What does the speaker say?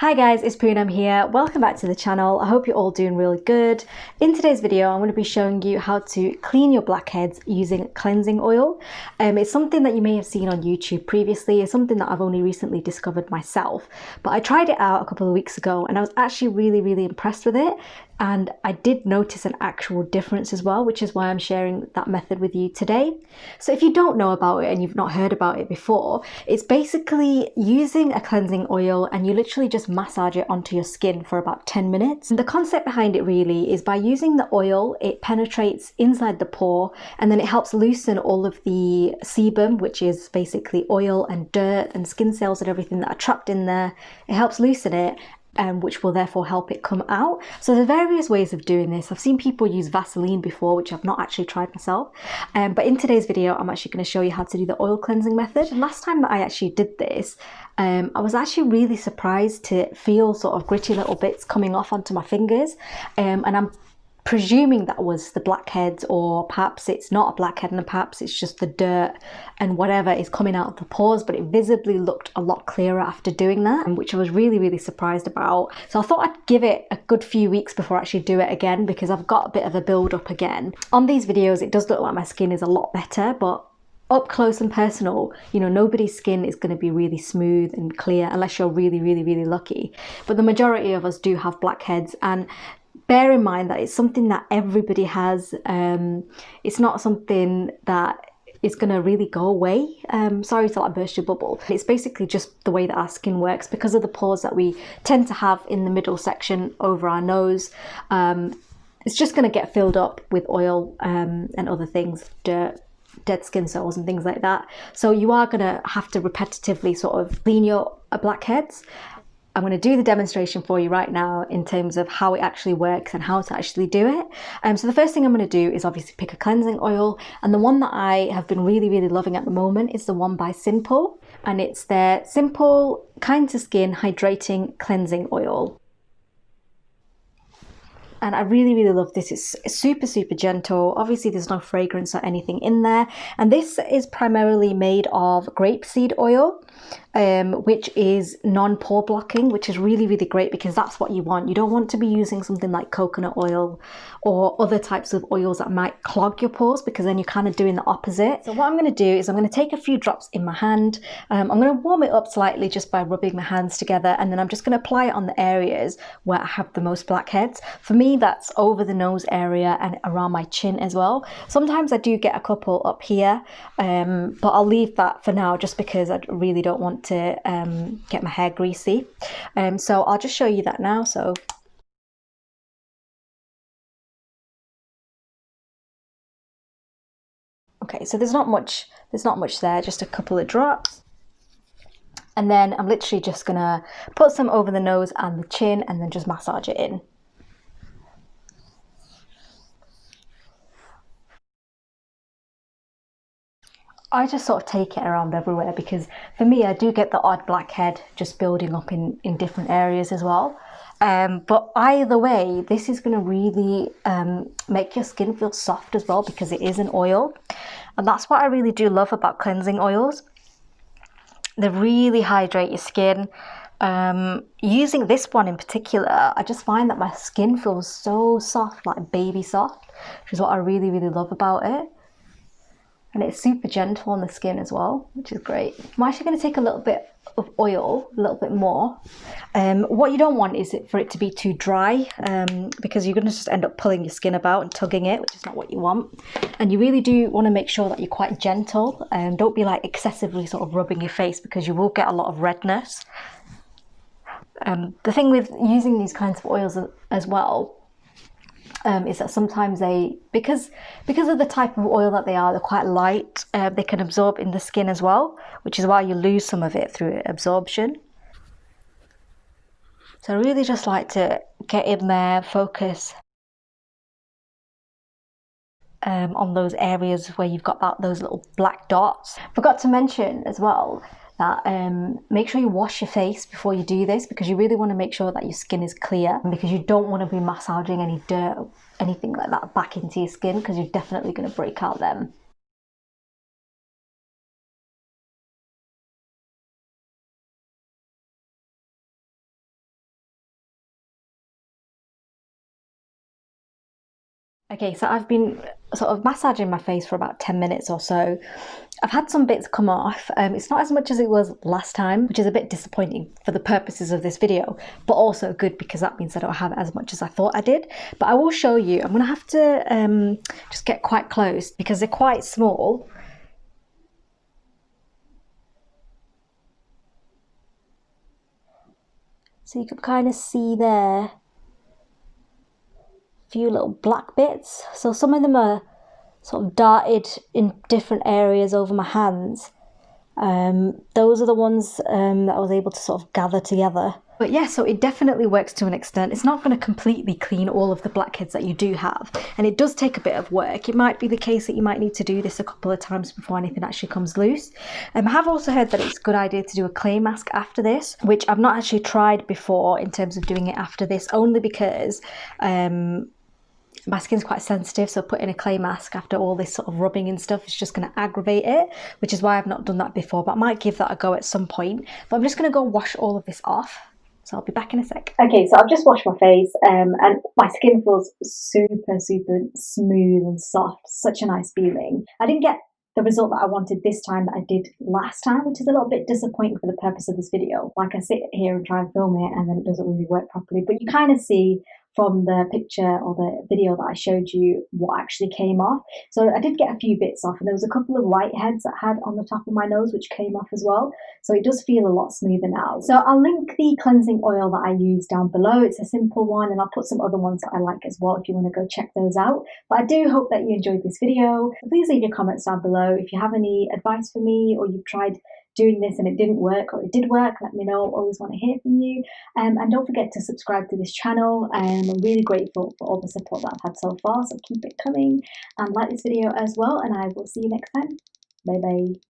Hi guys, it's Poonam here. Welcome back to the channel. I hope you're all doing really good. In today's video, I'm going to be showing you how to clean your blackheads using cleansing oil. It's something that you may have seen on YouTube previously. It's something that I've only recently discovered myself. But I tried it out a couple of weeks ago and I was actually really impressed with it. And I did notice an actual difference as well, which is why I'm sharing that method with you today. So if you don't know about it and you've not heard about it before, it's basically using a cleansing oil and you literally just massage it onto your skin for about 10 minutes. And the concept behind it really is by using the oil, it penetrates inside the pore and then it helps loosen all of the sebum, which is basically oil and dirt and skin cells and everything that are trapped in there. It helps loosen it, which will therefore help it come out. So there's various ways of doing this. I've seen people use Vaseline before, which I've not actually tried myself. But in today's video, I'm actually going to show you how to do the oil cleansing method. And last time that I actually did this, I was actually really surprised to feel sort of gritty little bits coming off onto my fingers. And I'm presuming that was the blackheads, or perhaps it's not a blackhead and perhaps it's just the dirt and whatever is coming out of the pores, but it visibly looked a lot clearer after doing that, which I was really surprised about. So I thought I'd give it a good few weeks before I actually do it again, because I've got a bit of a build up again. On these videos it does look like my skin is a lot better, but up close and personal, you know, nobody's skin is going to be really smooth and clear unless you're really lucky. But the majority of us do have blackheads, and bear in mind that it's something that everybody has. It's not something that is going to really go away. Sorry to like burst your bubble. It's basically just the way that our skin works because of the pores that we tend to have in the middle section over our nose. It's just going to get filled up with oil and other things, dirt, dead skin cells and things like that. So you are going to have to repetitively sort of clean your blackheads. I'm going to do the demonstration for you right now in terms of how it actually works and how to actually do it. So the first thing I'm going to do is obviously pick a cleansing oil, and the one that I have been really loving at the moment is the one by Simple, and it's their Simple Kind to Skin Hydrating Cleansing Oil. And I really love this. It's super gentle. Obviously there's no fragrance or anything in there, and this is primarily made of grapeseed oil, which is non-pore blocking, which is really great because that's what you want. You don't want to be using something like coconut oil or other types of oils that might clog your pores, because then you're kind of doing the opposite. So what I'm going to do is I'm going to take a few drops in my hand. I'm going to warm it up slightly just by rubbing my hands together, and then I'm just going to apply it on the areas where I have the most blackheads. For me, that's over the nose area and around my chin as well. Sometimes I do get a couple up here, but I'll leave that for now just because I really don't want to get my hair greasy. So I'll just show you that now. So okay, so there's not much there, just a couple of drops. And then I'm literally just gonna put some over the nose and the chin and then just massage it in. I just sort of take it around everywhere because for me, I do get the odd blackhead just building up in different areas as well. But either way, this is going to really make your skin feel soft as well because it is an oil. And that's what I really do love about cleansing oils. They really hydrate your skin. Using this one in particular, I just find that my skin feels so soft, like baby soft, which is what I really love about it. And it's super gentle on the skin as well, which is great. I'm actually going to take a little bit of oil, a little bit more. What you don't want is for it to be too dry, because you're going to just end up pulling your skin about and tugging it, which is not what you want. And you really do want to make sure that you're quite gentle, and don't be like excessively sort of rubbing your face because you will get a lot of redness. The thing with using these kinds of oils as well, is that sometimes because of the type of oil that they are, they're quite light. They can absorb in the skin as well, which is why you lose some of it through absorption. So I really just like to get in there, focus on those areas where you've got those little black dots. Forgot to mention as well that make sure you wash your face before you do this, because you really want to make sure that your skin is clear, because you don't want to be massaging any dirt or anything like that back into your skin, because you're definitely going to break out them. Okay, so I've been sort of massaging my face for about 10 minutes or so. I've had some bits come off. It's not as much as it was last time, which is a bit disappointing for the purposes of this video, but also good because that means I don't have as much as I thought I did. But I will show you. I'm going to have to just get quite close because they're quite small. So you can kind of see there few little black bits. So some of them are sort of darted in different areas over my hands. Those are the ones that I was able to sort of gather together. But yeah, so it definitely works to an extent. It's not going to completely clean all of the blackheads that you do have, and it does take a bit of work. It might be the case that you might need to do this a couple of times before anything actually comes loose. I have also heard that it's a good idea to do a clay mask after this, which I've not actually tried before in terms of doing it after this, only because my skin's quite sensitive, so putting a clay mask after all this sort of rubbing and stuff is just going to aggravate it, which is why I've not done that before, but I might give that a go at some point. But I'm just going to go wash all of this off, so I'll be back in a sec. Okay, so I've just washed my face and my skin feels super smooth and soft. Such a nice feeling. I didn't get the result that I wanted this time that I did last time, which is a little bit disappointing for the purpose of this video. Like, I sit here and try and film it and then it doesn't really work properly, but you kind of see from the picture or the video that I showed you what actually came off. So I did get a few bits off, and there was a couple of whiteheads that I had on the top of my nose which came off as well. So it does feel a lot smoother now. So I'll link the cleansing oil that I use down below. It's a simple one, and I'll put some other ones that I like as well if you want to go check those out. But I do hope that you enjoyed this video. Please leave your comments down below. If you have any advice for me, or you've tried doing this and it didn't work, or it did work, let me know. Always want to hear from you. And don't forget to subscribe to this channel. I'm really grateful for all the support that I've had so far, so keep it coming and like this video as well, and I will see you next time. Bye bye.